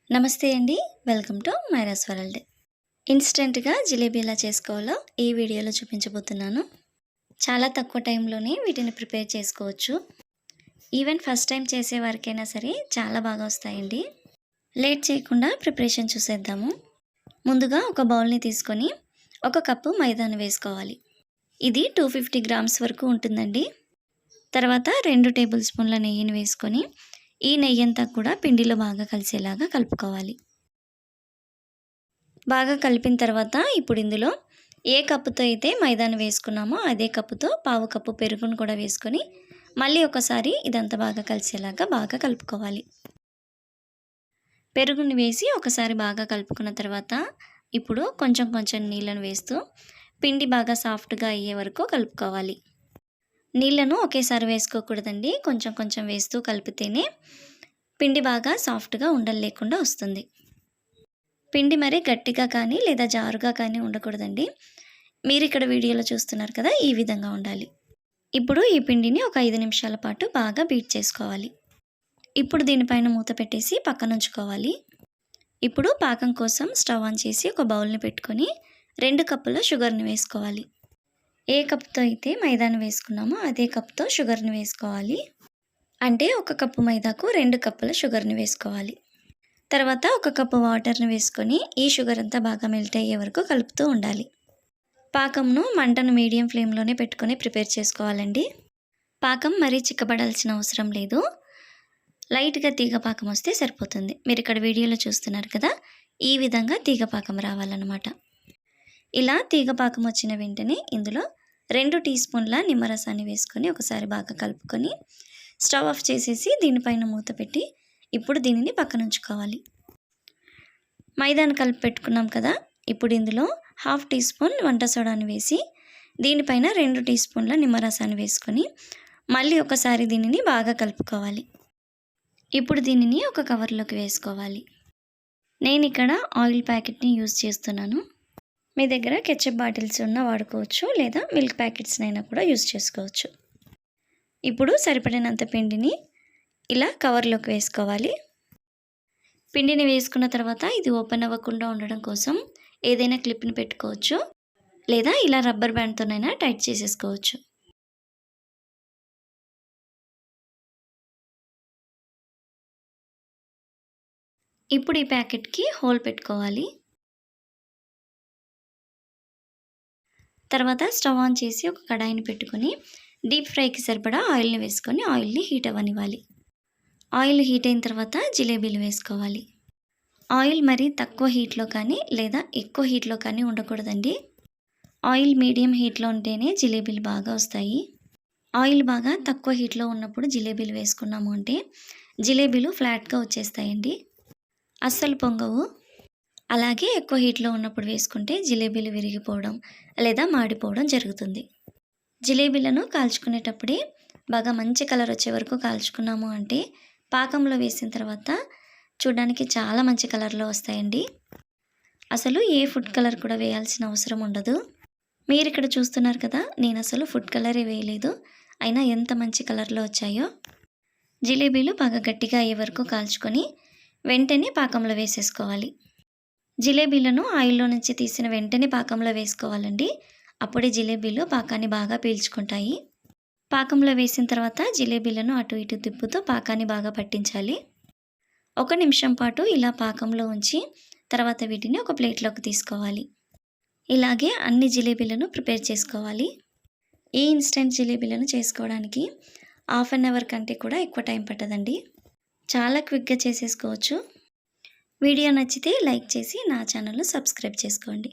నమస్తే అండి. Welcome to Myra's world. ఇన్‌స్టంట్‌గా జిలేబీ ఎలా చేసుకోవాలో ఈ వీడియోలో చూపించబోతున్నాను. చాలా తక్కువ టైంలోనే వీటిని ప్రిపేర్ చేసుకోవచ్చు. ఈవెన్ ఫస్ట్ టైం చేసేవారికైనా సరే చాలా బాగా వస్తాయండి. లేట్ చేయకుండా ప్రిపరేషన్ చూసేద్దాము. ముందుగా ఒక బౌల్‌ని తీసుకొని 1 కప్పు మైదాను వేసుకోవాలి. ఇది 250 గ్రామ్స్ వరకు ఉంటుందండి. తర్వాత 2 టేబుల్ స్పూన్ల నెయ్యిని వేసుకొని ఈ నెయ్యంతా కూడా పిండిలో బాగా కలిసేలాగా కలుపుకోవాలి. బాగా కలిపిన తర్వాత ఇప్పుడు ఇందులో ఏ కప్పుతో అయితే మైదాను వేసుకున్నామో అదే కప్పుతో పావు కప్పు పెరుగును కూడా వేసుకొని మళ్ళీ ఒకసారి ఇదంతా బాగా కలిసేలాగా బాగా కలుపుకోవాలి. పెరుగుని వేసి ఒకసారి బాగా కలుపుకున్న తర్వాత ఇప్పుడు కొంచెం కొంచెం నీళ్ళను వేస్తూ పిండి బాగా సాఫ్ట్గా అయ్యే వరకు కలుపుకోవాలి. నీళ్ళను ఒకేసారి వేసుకోకూడదండి. కొంచెం కొంచెం వేస్తూ కలిపితేనే పిండి బాగా సాఫ్ట్గా ఉండలు లేకుండా వస్తుంది. పిండి మరి గట్టిగా కానీ లేదా జారుగా కానీ ఉండకూడదండి. మీరు ఇక్కడ వీడియోలో చూస్తున్నారు కదా, ఈ విధంగా ఉండాలి. ఇప్పుడు ఈ పిండిని ఒక 5 నిమిషాల పాటు బాగా బీట్ చేసుకోవాలి. ఇప్పుడు దీనిపైన మూత పెట్టేసి పక్కన ఉంచుకోవాలి. ఇప్పుడు పాకం కోసం స్టవ్ ఆన్ చేసి ఒక బౌల్ని పెట్టుకొని 2 కప్పుల షుగర్ని వేసుకోవాలి. ఏ కప్తో అయితే మైదాను వేసుకున్నామో అదే కప్తో షుగర్ని వేసుకోవాలి. అంటే 1 కప్పు మైదాకు 2 కప్పుల షుగర్ని వేసుకోవాలి. తర్వాత 1 కప్పు వాటర్ని వేసుకొని ఈ షుగర్ అంతా బాగా మెల్ట్ అయ్యే వరకు కలుపుతూ ఉండాలి. పాకంను మంటను మీడియం ఫ్లేమ్లోనే పెట్టుకొని ప్రిపేర్ చేసుకోవాలండి. పాకం మరీ చిక్కబడాల్సిన అవసరం లేదు. లైట్గా తీగ పాకం వస్తే సరిపోతుంది. మీరు ఇక్కడ వీడియోలో చూస్తున్నారు కదా, ఈ విధంగా తీగ పాకం రావాలన్నమాట. ఇలా తీగ పాకం వచ్చిన వెంటనే ఇందులో 2 టీ స్పూన్ల నిమ్మరసాన్ని వేసుకొని ఒకసారి బాగా కలుపుకొని స్టవ్ ఆఫ్ చేసేసి దీనిపైన మూత పెట్టి ఇప్పుడు దీనిని పక్కన ఉంచుకోవాలి. మైదాను కలిపి పెట్టుకున్నాం కదా, ఇప్పుడు ఇందులో 1/2 టీ స్పూన్ వంట సోడాని వేసి దీనిపైన 2 టీ స్పూన్ల నిమ్మరసాన్ని వేసుకొని మళ్ళీ ఒకసారి దీనిని బాగా కలుపుకోవాలి. ఇప్పుడు దీనిని ఒక కవర్లోకి వేసుకోవాలి. నేను ఇక్కడ ఆయిల్ ప్యాకెట్ని యూజ్ చేస్తున్నాను. మీ దగ్గర కెచప్ బాటిల్స్ ఉన్న వాడుకోవచ్చు, లేదా మిల్క్ ప్యాకెట్స్నైనా కూడా యూజ్ చేసుకోవచ్చు. ఇప్పుడు సరిపడినంత పిండిని ఇలా కవర్లోకి వేసుకోవాలి. పిండిని వేసుకున్న తర్వాత ఇది ఓపెన్ అవ్వకుండా ఉండడం కోసం ఏదైనా క్లిప్ని పెట్టుకోవచ్చు, లేదా ఇలా రబ్బర్ బ్యాండ్తోనైనా టైట్ చేసేసుకోవచ్చు. ఇప్పుడు ఈ ప్యాకెట్కి హోల్ పెట్టుకోవాలి. తర్వాత స్టవ్ ఆన్ చేసి ఒక కడాయిని పెట్టుకొని డీప్ ఫ్రైకి సరిపడా ఆయిల్ని వేసుకొని ఆయిల్ని హీట్ అవ్వనివ్వాలి. ఆయిల్ హీట్ అయిన తర్వాత జిలేబీలు వేసుకోవాలి. ఆయిల్ మరీ తక్కువ హీట్లో కానీ లేదా ఎక్కువ హీట్లో కానీ ఉండకూడదండి. ఆయిల్ మీడియం హీట్లో ఉంటేనే జిలేబీలు బాగా వస్తాయి. ఆయిల్ బాగా తక్కువ హీట్లో ఉన్నప్పుడు జిలేబీలు వేసుకున్నాము అంటే జిలేబీలు ఫ్లాట్గా వచ్చేస్తాయండి, అస్సలు పొంగవు. అలాగే ఎక్కువ హీట్లో ఉన్నప్పుడు వేసుకుంటే జిలేబీలు విరిగిపోవడం లేదా మాడిపోవడం జరుగుతుంది. జిలేబీలను కాల్చుకునేటప్పుడే బాగా మంచి కలర్ వచ్చే వరకు కాల్చుకున్నాము అంటే పాకంలో వేసిన తర్వాత చూడడానికి చాలా మంచి కలర్లో వస్తాయండి. అసలు ఏ ఫుడ్ కలర్ కూడా వేయాల్సిన అవసరం ఉండదు. మీరు ఇక్కడ చూస్తున్నారు కదా, నేను అసలు ఫుడ్ కలరే వేయలేదు, అయినా ఎంత మంచి కలర్లో వచ్చాయో. జిలేబీలు బాగా గట్టిగా అయ్యే వరకు కాల్చుకొని వెంటనే పాకంలో వేసేసుకోవాలి. జిలేబీలను ఆయిల్లో నుంచి తీసిన వెంటనే పాకంలో వేసుకోవాలండి. అప్పుడే జిలేబీలు పాకాన్ని బాగా పీల్చుకుంటాయి. పాకంలో వేసిన తర్వాత జిలేబీలను అటు ఇటు తిప్పుతూ పాకాన్ని బాగా పట్టించాలి. 1 నిమిషం పాటు ఇలా పాకంలో ఉంచి తర్వాత వీటిని ఒక ప్లేట్లోకి తీసుకోవాలి. ఇలాగే అన్ని జిలేబీలను ప్రిపేర్ చేసుకోవాలి. ఈ ఇన్స్టెంట్ జిలేబీలను చేసుకోవడానికి 1/2 అవర్ కంటే కూడా ఎక్కువ టైం పట్టదండి. చాలా క్విక్గా చేసేసుకోవచ్చు. వీడియో నచ్చితే లైక్ చేసి నా ఛానల్ను సబ్స్క్రైబ్ చేసుకోండి.